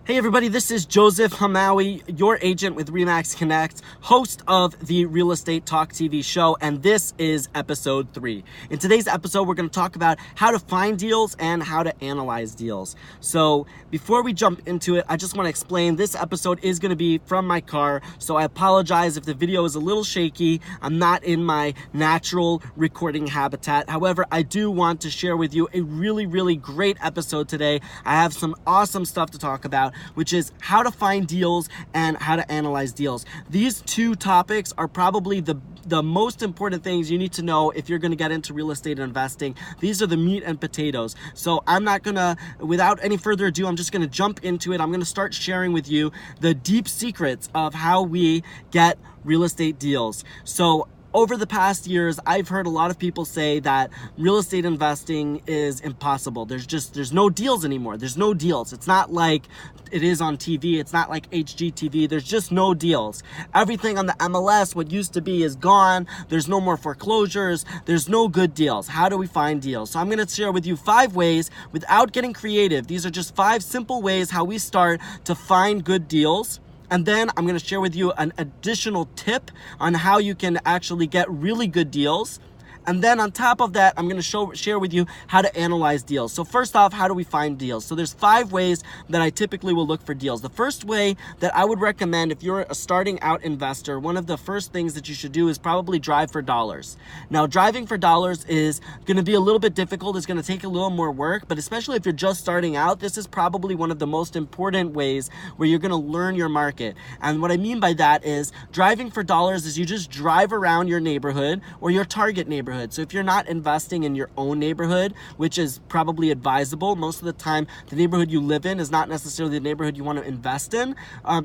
Hey everybody, this is Joseph Hamawi, your agent with RE/MAX Connect, host of the Real Estate Talk TV show, and this is episode 3. In today's episode, we're going to talk about how to find deals and how to analyze deals. So before we jump into it, I just want to explain this episode is going to be from my car, so I apologize if the video is a little shaky. I'm not in my natural recording habitat. However, I do want to share with you a really great episode today. I have some awesome stuff to talk about, which is how to find deals and how to analyze deals. These two topics are probably the most important things you need to know if you're going to get into real estate investing. These are the meat and potatoes. So I'm not going to, without any further ado, I'm just going to jump into it. I'm going to start sharing with you the deep secrets of how we get real estate deals. So over the past years, I've heard a lot of people say that real estate investing is impossible. There's no deals anymore. There's no deals. It's not like it is on TV. It's not like HGTV. There's just no deals. Everything on the MLS, what used to be, is gone. There's no more foreclosures. There's no good deals. How do we find deals? So I'm going to share with you 5 ways without getting creative. These are just 5 simple ways how we start to find good deals. And then I'm going to share with you an additional tip on how you can actually get really good deals. And then on top of that, I'm going to share with you how to analyze deals. So first off, how do we find deals? So there's 5 ways that I typically will look for deals. The first way that I would recommend if you're a starting out investor, one of the first things that you should do is probably drive for dollars. Now, driving for dollars is going to be a little bit difficult. It's going to take a little more work, but especially if you're just starting out, this is probably one of the most important ways where you're going to learn your market. And what I mean by that is driving for dollars is you just drive around your neighborhood or your target neighborhood. So if you're not investing in your own neighborhood, which is probably advisable, most of the time the neighborhood you live in is not necessarily the neighborhood you want to invest in.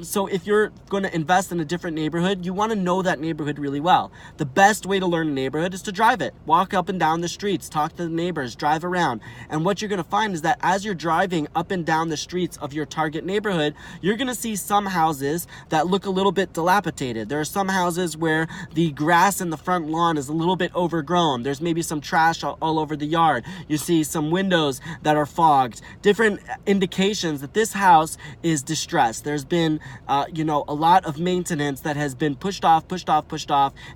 So if you're going to invest in a different neighborhood, you want to know that neighborhood really well. The best way to learn a neighborhood is to drive it. Walk up and down the streets, talk to the neighbors, drive around. And what you're going to find is that as you're driving up and down the streets of your target neighborhood, you're going to see some houses that look a little bit dilapidated. There are some houses where the grass in the front lawn is a little bit overgrown. There's maybe some trash all over the yard. You see some windows that are fogged. Different indications that this house is distressed. There's been, a lot of maintenance that has been pushed off,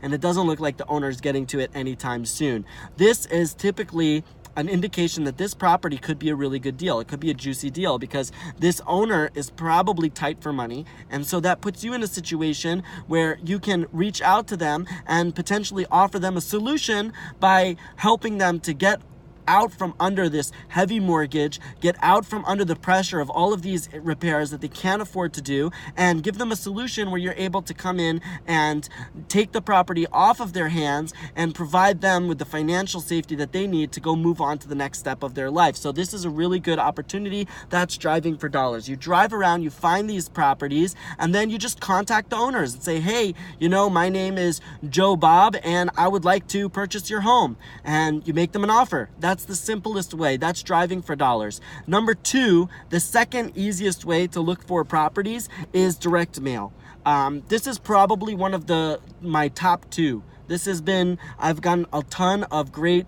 and it doesn't look like the owner is getting to it anytime soon. This is typically an indication that this property could be a really good deal. It could be a juicy deal because this owner is probably tight for money. And so that puts you in a situation where you can reach out to them and potentially offer them a solution by helping them to get out from under this heavy mortgage, get out from under the pressure of all of these repairs that they can't afford to do, and give them a solution where you're able to come in and take the property off of their hands and provide them with the financial safety that they need to go move on to the next step of their life. So this is a really good opportunity. That's driving for dollars. You drive around, you find these properties, and then you just contact the owners and say, hey, my name is Joe Bob, and I would like to purchase your home. And you make them an offer. That's the simplest way. That's driving for dollars. Number 2, the second easiest way to look for properties is direct mail. This is probably one of my top 2. I've gotten a ton of great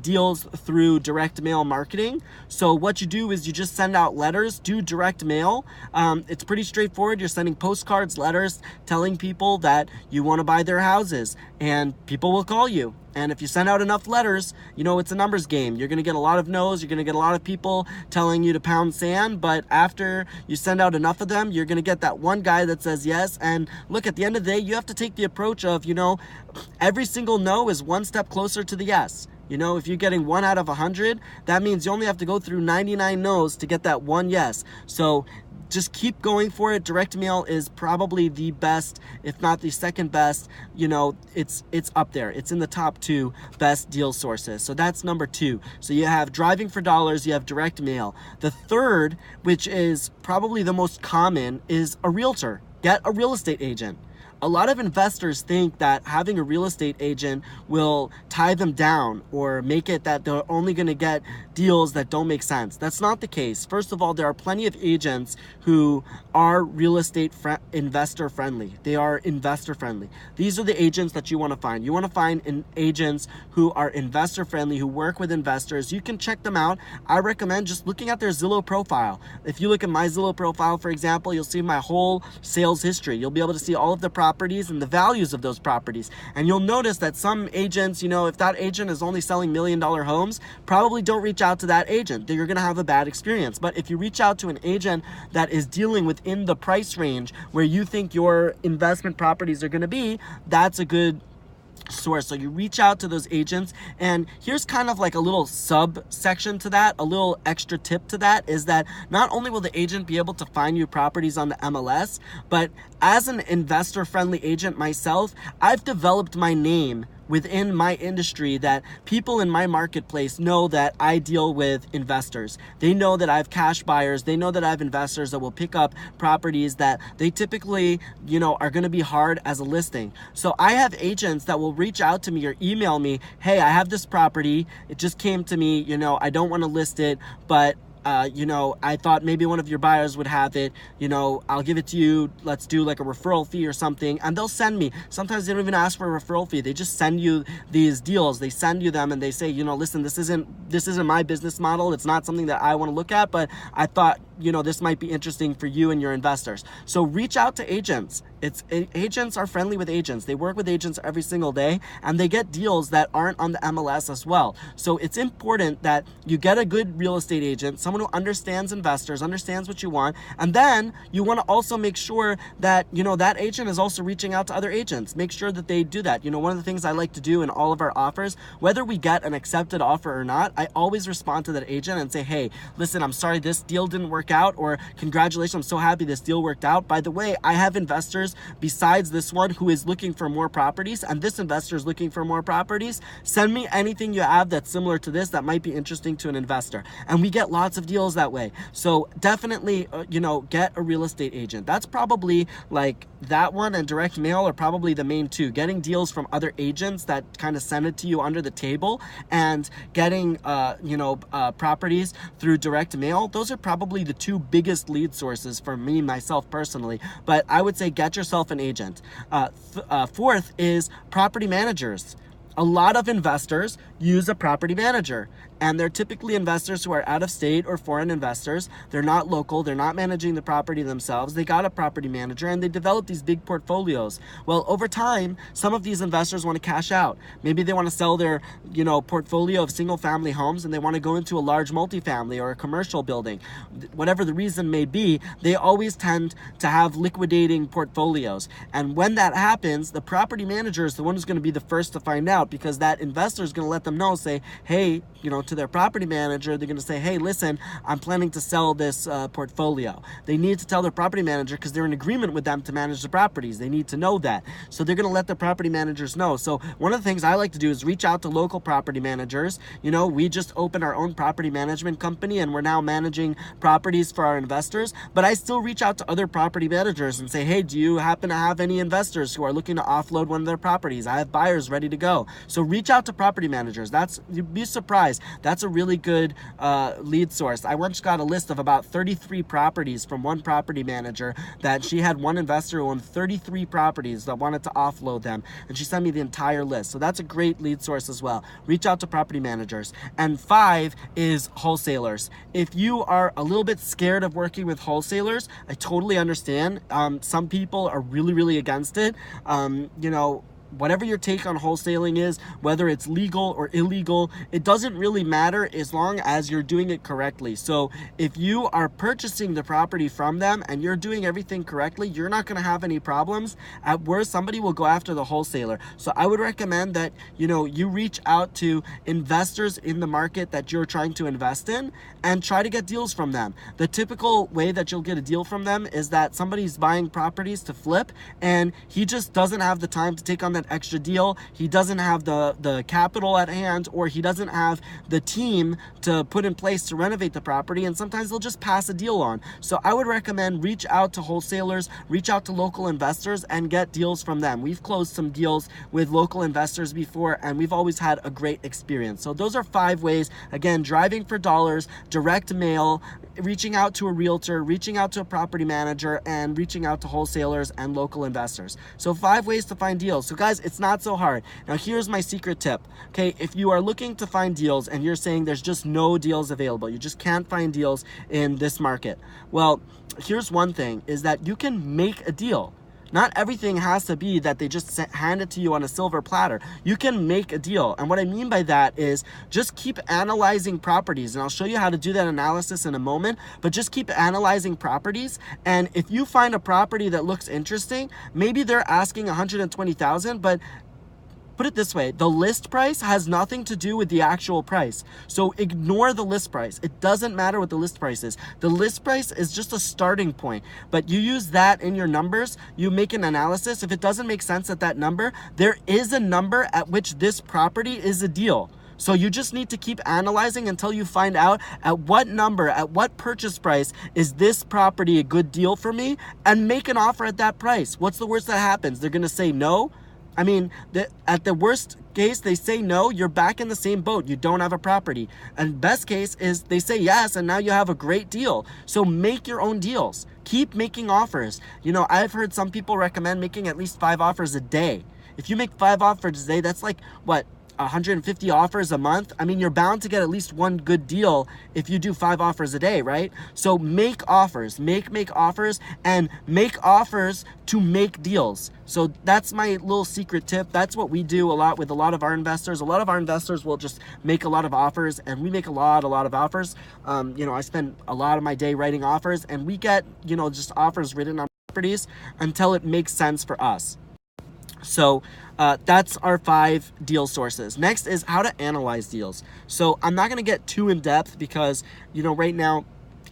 deals through direct mail marketing. So what you do is you just send out letters, do direct mail. It's pretty straightforward. You're sending postcards, letters, telling people that you want to buy their houses, and people will call you. And if you send out enough letters, it's a numbers game. You're going to get a lot of no's. You're going to get a lot of people telling you to pound sand. But after you send out enough of them, you're going to get that one guy that says yes. And look, at the end of the day, you have to take the approach of, every single no is one step closer to the yes. If you're getting 1 out of 100, that means you only have to go through 99 no's to get that one yes. So just keep going for it. Direct mail is probably the best, if not the second best. It's up there. It's in the top 2 best deal sources. So that's number 2. So you have driving for dollars, you have direct mail. The third, which is probably the most common, is a realtor. Get a real estate agent. A lot of investors think that having a real estate agent will tie them down or make it that they're only going to get deals that don't make sense. That's not the case. First of all, there are plenty of agents who are real estate investor friendly. They are investor friendly. These are the agents that you want to find. You want to find agents who are investor friendly, who work with investors. You can check them out. I recommend just looking at their Zillow profile. If you look at my Zillow profile, for example, you'll see my whole sales history. You'll be able to see all of the properties and the values of those properties. And you'll notice that some agents, if that agent is only selling $1 million homes, probably don't reach out to that agent. You're going to have a bad experience. But if you reach out to an agent that is dealing within the price range where you think your investment properties are going to be, that's a good source. So you reach out to those agents, and here's kind of like a little subsection to that, a little extra tip to that, is that not only will the agent be able to find you properties on the MLS, but as an investor friendly agent myself, I've developed my name within my industry that people in my marketplace know that I deal with investors. They know that I have cash buyers. They know that I have investors that will pick up properties that they typically, are going to be hard as a listing. So I have agents that will reach out to me or email me, hey, I have this property. It just came to me, I don't want to list it, but I thought maybe one of your buyers would have it, I'll give it to you. Let's do like a referral fee or something. And they'll send me. Sometimes they don't even ask for a referral fee. They just send you these deals. They send you them and they say, listen, this isn't my business model. It's not something that I want to look at, but I thought, this might be interesting for you and your investors. So reach out to agents. Agents are friendly with agents. They work with agents every single day, and they get deals that aren't on the MLS as well. So it's important that you get a good real estate agent, someone who understands investors, understands what you want, and then you want to also make sure that, that agent is also reaching out to other agents. Make sure that they do that. One of the things I like to do in all of our offers, whether we get an accepted offer or not, I always respond to that agent and say, hey, listen, I'm sorry this deal didn't work out, or congratulations, I'm so happy this deal worked out. By the way, I have investors besides this one who is looking for more properties, and this investor is looking for more properties. Send me anything you have that's similar to this that might be interesting to an investor. And we get lots of deals that way. So definitely, get a real estate agent. That's probably like that one and direct mail are probably the main two. Getting deals from other agents that kind of send it to you under the table, and getting, properties through direct mail. Those are probably the two biggest lead sources for me, myself personally. But I would say get yourself an agent. Fourth is property managers. A lot of investors use a property manager, and they're typically investors who are out of state or foreign investors. They're not local. They're not managing the property themselves. They got a property manager, and they develop these big portfolios. Well, over time, some of these investors want to cash out. Maybe they want to sell their, portfolio of single family homes, and they want to go into a large multifamily or a commercial building. Whatever the reason may be, they always tend to have liquidating portfolios. And when that happens, the property manager is the one who's going to be the first to find out, because that investor is going to let them know, say, hey, to their property manager, they're going to say, hey, listen, I'm planning to sell this portfolio. They need to tell their property manager because they're in agreement with them to manage the properties. They need to know that. So they're going to let the property managers know. So one of the things I like to do is reach out to local property managers. We just opened our own property management company, and we're now managing properties for our investors. But I still reach out to other property managers and say, hey, do you happen to have any investors who are looking to offload one of their properties? I have buyers ready to go. So reach out to property managers. You'd be surprised. That's a really good lead source. I once got a list of about 33 properties from one property manager that she had one investor who owned 33 properties that wanted to offload them, and she sent me the entire list. So that's a great lead source as well. Reach out to property managers. And 5 is wholesalers. If you are a little bit scared of working with wholesalers, I totally understand. Some people are really, really against it. Whatever your take on wholesaling is, whether it's legal or illegal, it doesn't really matter as long as you're doing it correctly. So if you are purchasing the property from them and you're doing everything correctly, you're not going to have any problems. At worst, somebody will go after the wholesaler. So I would recommend that, you reach out to investors in the market that you're trying to invest in and try to get deals from them. The typical way that you'll get a deal from them is that somebody's buying properties to flip, and he just doesn't have the time to take on that extra deal, he doesn't have the capital at hand, or he doesn't have the team to put in place to renovate the property, and sometimes they'll just pass a deal on. So I would recommend reach out to wholesalers, reach out to local investors, and get deals from them. We've closed some deals with local investors before, and we've always had a great experience. So those are 5 ways. Again, driving for dollars, direct mail, reaching out to a realtor, reaching out to a property manager, and reaching out to wholesalers and local investors. So 5 ways to find deals. So guys, it's not so hard. Now here's my secret tip. Okay, if you are looking to find deals and you're saying there's just no deals available, you just can't find deals in this market. Well, here's one thing, is that you can make a deal. Not everything has to be that they just hand it to you on a silver platter. You can make a deal. And what I mean by that is just keep analyzing properties. And I'll show you how to do that analysis in a moment, but just keep analyzing properties. And if you find a property that looks interesting, maybe they're asking $120,000, but put it this way, the list price has nothing to do with the actual price. So ignore the list price. It doesn't matter what the list price is. The list price is just a starting point, but you use that in your numbers. You make an analysis. If it doesn't make sense at that number, there is a number at which this property is a deal. So you just need to keep analyzing until you find out at what number, at what purchase price is this property a good deal for me, and make an offer at that price. What's the worst that happens? They're gonna say no. I mean, at the worst case, they say no, you're back in the same boat. You don't have a property. And best case is they say yes, and now you have a great deal. So make your own deals. Keep making offers. You know, I've heard some people recommend making at least 5 offers a day. If you make 5 offers a day, that's like, what, 150 offers a month? I mean, you're bound to get at least one good deal if you do 5 offers a day, right? So make offers, make offers, and make offers to make deals. So that's my little secret tip. That's what we do a lot with a lot of our investors. A lot of our investors will just make a lot of offers, and we make a lot of offers. You know, I spend a lot of my day writing offers, and we get, you know, just offers written on properties until it makes sense for us. So that's our 5 deal sources. Next is how to analyze deals. So I'm not going to get too in depth because, you know, right now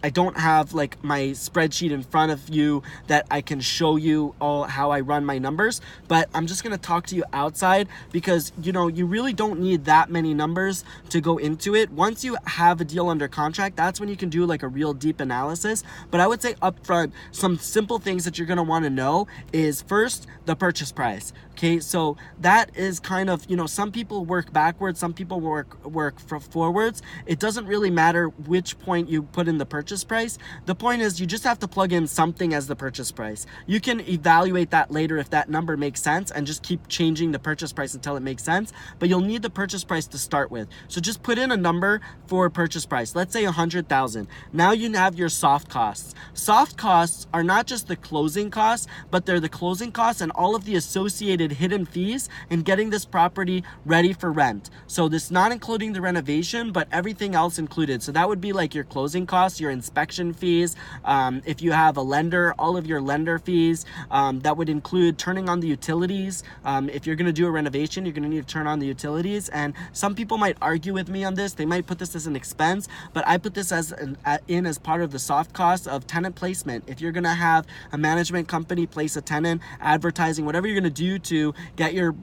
I don't have like my spreadsheet in front of you that I can show you all how I run my numbers, but I'm just going to talk to you outside because, you know, you really don't need that many numbers to go into it. Once you have a deal under contract, that's when you can do like a real deep analysis. But I would say upfront, some simple things that you're going to want to know is first, the purchase price. Okay, so that is kind of, you know, some people work backwards, some people work forwards. It doesn't really matter which point you put in the purchase price. The point is you just have to plug in something as the purchase price. You can evaluate that later if that number makes sense and just keep changing the purchase price until it makes sense, but you'll need the purchase price to start with. So just put in a number for purchase price. Let's say 100,000. Now you have your soft costs. Soft costs are not just the closing costs, but they're the closing costs and all of the associated hidden fees in getting this property ready for rent. So this not including the renovation, but everything else included. So that would be like your closing costs, your inspection fees. If you have a lender, all of your lender fees. That would include turning on the utilities. If you're going to do a renovation, you're going to need to turn on the utilities. And some people might argue with me on this. They might put this as an expense, but I put this as as part of the soft costs of tenant placement. If you're going to have a management company place a tenant, advertising, whatever you're going to do to get your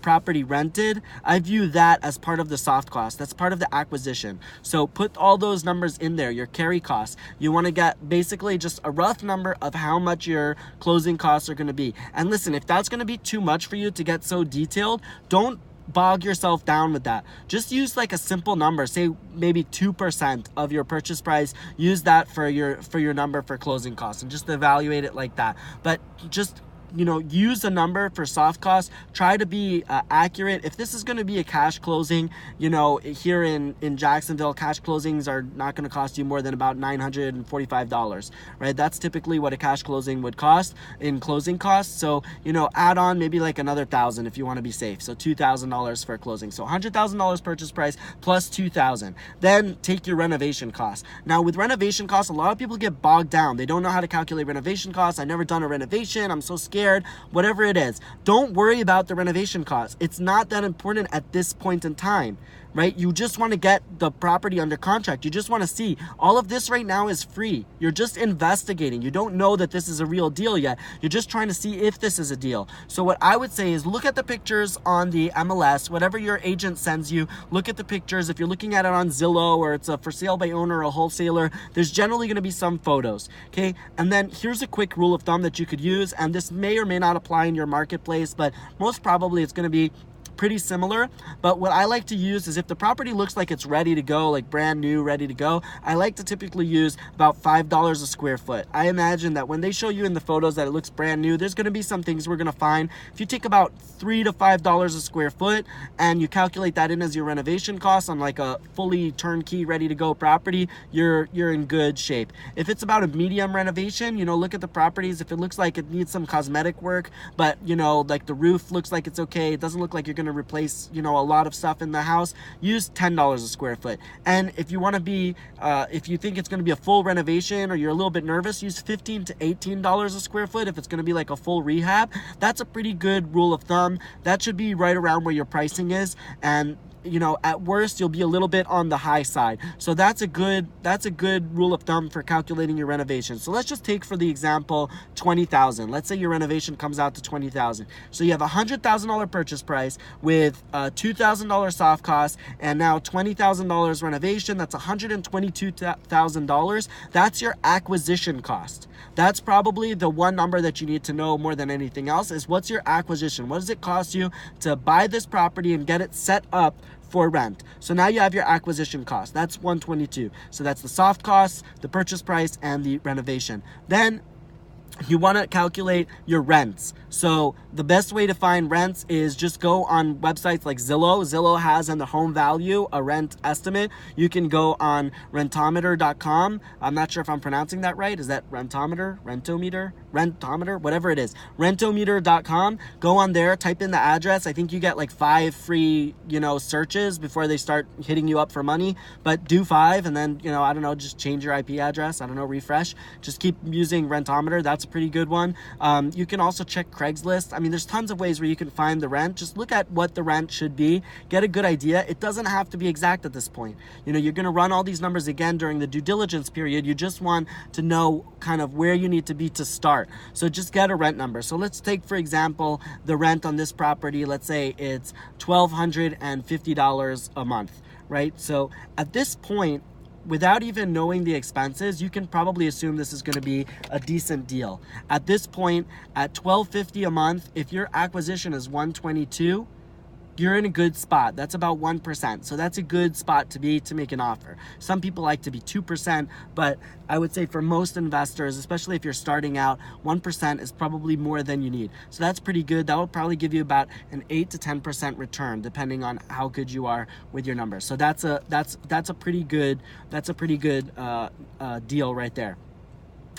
property rented, I view that as part of the soft cost. That's part of the acquisition. So put all those numbers in there, your carry costs. You want to get basically just a rough number of how much your closing costs are going to be. And listen, if that's going to be too much for you to get so detailed, don't bog yourself down with that. Just use like a simple number, say maybe 2% of your purchase price. Use that for your number for closing costs and just evaluate it like that. But just, you know, use a number for soft costs. Try to be accurate. If this is going to be a cash closing, you know, here in Jacksonville, cash closings are not going to cost you more than about $945, right? That's typically what a cash closing would cost in closing costs. So, you know, add on maybe like another $1,000 if you want to be safe. So $2,000 for a closing. So $100,000 purchase price plus $2,000. Then take your renovation costs. Now with renovation costs, a lot of people get bogged down. They don't know how to calculate renovation costs. I've never done a renovation. I'm so scared. Whatever it is, don't worry about the renovation costs. It's not that important at this point in time. right? You just want to get the property under contract. You just want to see. All of this right now is free. You're just investigating. You don't know that this is a real deal yet. You're just trying to see if this is a deal. So what I would say is look at the pictures on the MLS, whatever your agent sends you, look at the pictures. If you're looking at it on Zillow or it's a for sale by owner or a wholesaler, there's generally going to be some photos, okay? And then here's a quick rule of thumb that you could use, and this may or may not apply in your marketplace, but most probably it's going to be pretty similar. But what I like to use is if the property looks like it's ready to go, like brand new, ready to go, I like to typically use about $5 a square foot. I imagine that when they show you in the photos that it looks brand new, there's going to be some things we're going to find. If you take about $3 to $5 a square foot and you calculate that in as your renovation costs on like a fully turnkey, ready to go property, you're in good shape. If it's about a medium renovation, you know, look at the properties. If it looks like it needs some cosmetic work, but you know, like the roof looks like it's okay, it doesn't look like you're going to replace, you know, a lot of stuff in the house, use $10 a square foot. And if you want to be, if you think it's going to be a full renovation or you're a little bit nervous, use $15 to $18 a square foot. If it's going to be like a full rehab, that's a pretty good rule of thumb. That should be right around where your pricing is. And you know, at worst, you'll be a little bit on the high side. So that's a good rule of thumb for calculating your renovation. So let's just take for the example, $20,000. Let's say your renovation comes out to $20,000. So you have a $100,000 purchase price with $2,000 soft cost and now $20,000 renovation. That's $122,000. That's your acquisition cost. That's probably the one number that you need to know more than anything else is what's your acquisition? What does it cost you to buy this property and get it set up for rent? So now you have your acquisition cost. That's 122. So that's the soft costs, the purchase price, and the renovation. Then you want to calculate your rents. So the best way to find rents is just go on websites like Zillow. Zillow has in the home value a rent estimate. You can go on rentometer.com. I'm not sure if I'm pronouncing that right. Is that rentometer, whatever it is, rentometer.com. Go on there, type in the address. I think you get like 5 free, you know, searches before they start hitting you up for money, but do 5 and then, you know, I don't know, just change your IP address. I don't know, refresh. Just keep using Rentometer. That's a pretty good one. You can also check Craigslist. I mean, there's tons of ways where you can find the rent. Just look at what the rent should be, get a good idea. It doesn't have to be exact at this point. You know, you're going to run all these numbers again during the due diligence period. You just want to know kind of where you need to be to start. So just get a rent number. So let's take, for example, the rent on this property. Let's say it's $1,250 a month, right? So at this point, without even knowing the expenses, you can probably assume this is going to be a decent deal. At this point, at $1,250 a month, if your acquisition is $122, you're in a good spot. That's about 1%. So that's a good spot to be to make an offer. Some people like to be 2%, but I would say for most investors, especially if you're starting out, 1% is probably more than you need. So that's pretty good. That will probably give you about an 8 to 10% return, depending on how good you are with your numbers. So that's a pretty good deal right there.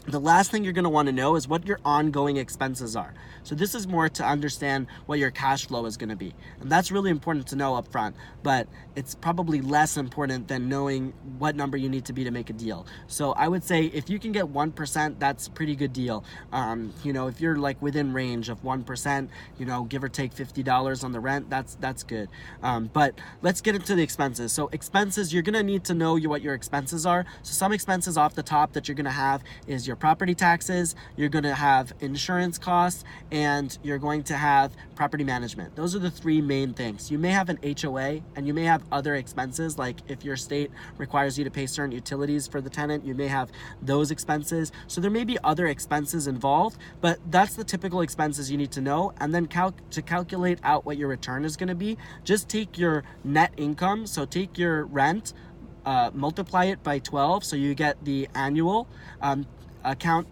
The last thing you're going to want to know is what your ongoing expenses are. So this is more to understand what your cash flow is going to be. And that's really important to know up front, but it's probably less important than knowing what number you need to be to make a deal. So I would say if you can get 1%, that's a pretty good deal. You know, if you're like within range of 1%, you know, give or take $50 on the rent, that's good. But let's get into the expenses. So expenses, you're going to need to know what your expenses are. So some expenses off the top that you're going to have is your property taxes, you're going to have insurance costs, and you're going to have property management. Those are the 3 main things. You may have an HOA and you may have other expenses, like if your state requires you to pay certain utilities for the tenant, you may have those expenses. So there may be other expenses involved, but that's the typical expenses you need to know. And then to calculate out what your return is going to be, just take your net income. So take your rent, multiply it by 12, so you get the annual.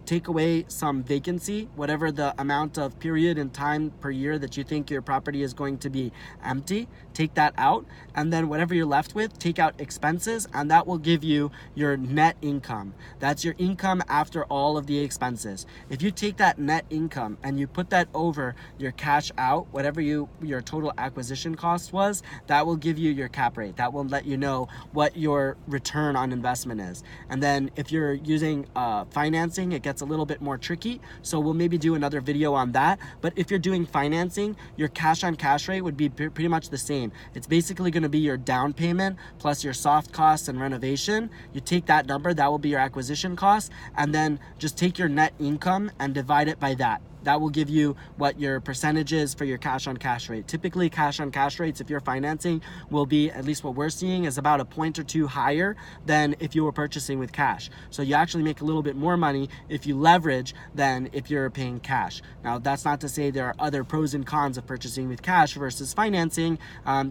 Take away some vacancy, whatever the amount of period and time per year that you think your property is going to be empty, take that out, and then whatever you're left with, take out expenses, and that will give you your net income. That's your income after all of the expenses. If you take that net income and you put that over your cash out, whatever your total acquisition cost was, that will give you your cap rate. That will let you know what your return on investment is. And then if you're using finance financing, it gets a little bit more tricky. So we'll maybe do another video on that. But if you're doing financing, your cash on cash rate would be pretty much the same. It's basically going to be your down payment plus your soft costs and renovation. You take that number, that will be your acquisition cost, and then just take your net income and divide it by that. That will give you what your percentage is for your cash on cash rate. Typically, cash on cash rates, if you're financing, will be, at least what we're seeing, is about a point or two higher than if you were purchasing with cash. So you actually make a little bit more money if you leverage than if you're paying cash. Now, that's not to say there are other pros and cons of purchasing with cash versus financing.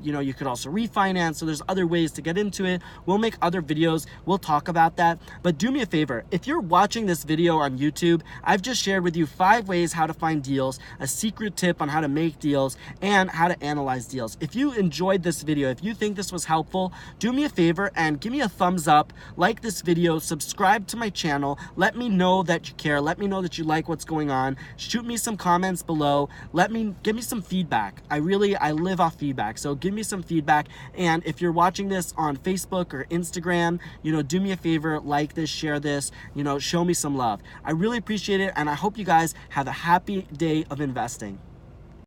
You could also refinance. So there's other ways to get into it. We'll make other videos. We'll talk about that. But do me a favor. If you're watching this video on YouTube, I've just shared with you 5 ways how to find deals, a secret tip on how to make deals, and how to analyze deals. If you enjoyed this video, if you think this was helpful, do me a favor and give me a thumbs up, like this video, subscribe to my channel, let me know that you care, let me know that you like what's going on, shoot me some comments below, give me some feedback. I live off feedback, so give me some feedback. And if you're watching this on Facebook or Instagram, do me a favor, like this, share this, show me some love. I really appreciate it, and I hope you guys have a happy day of investing.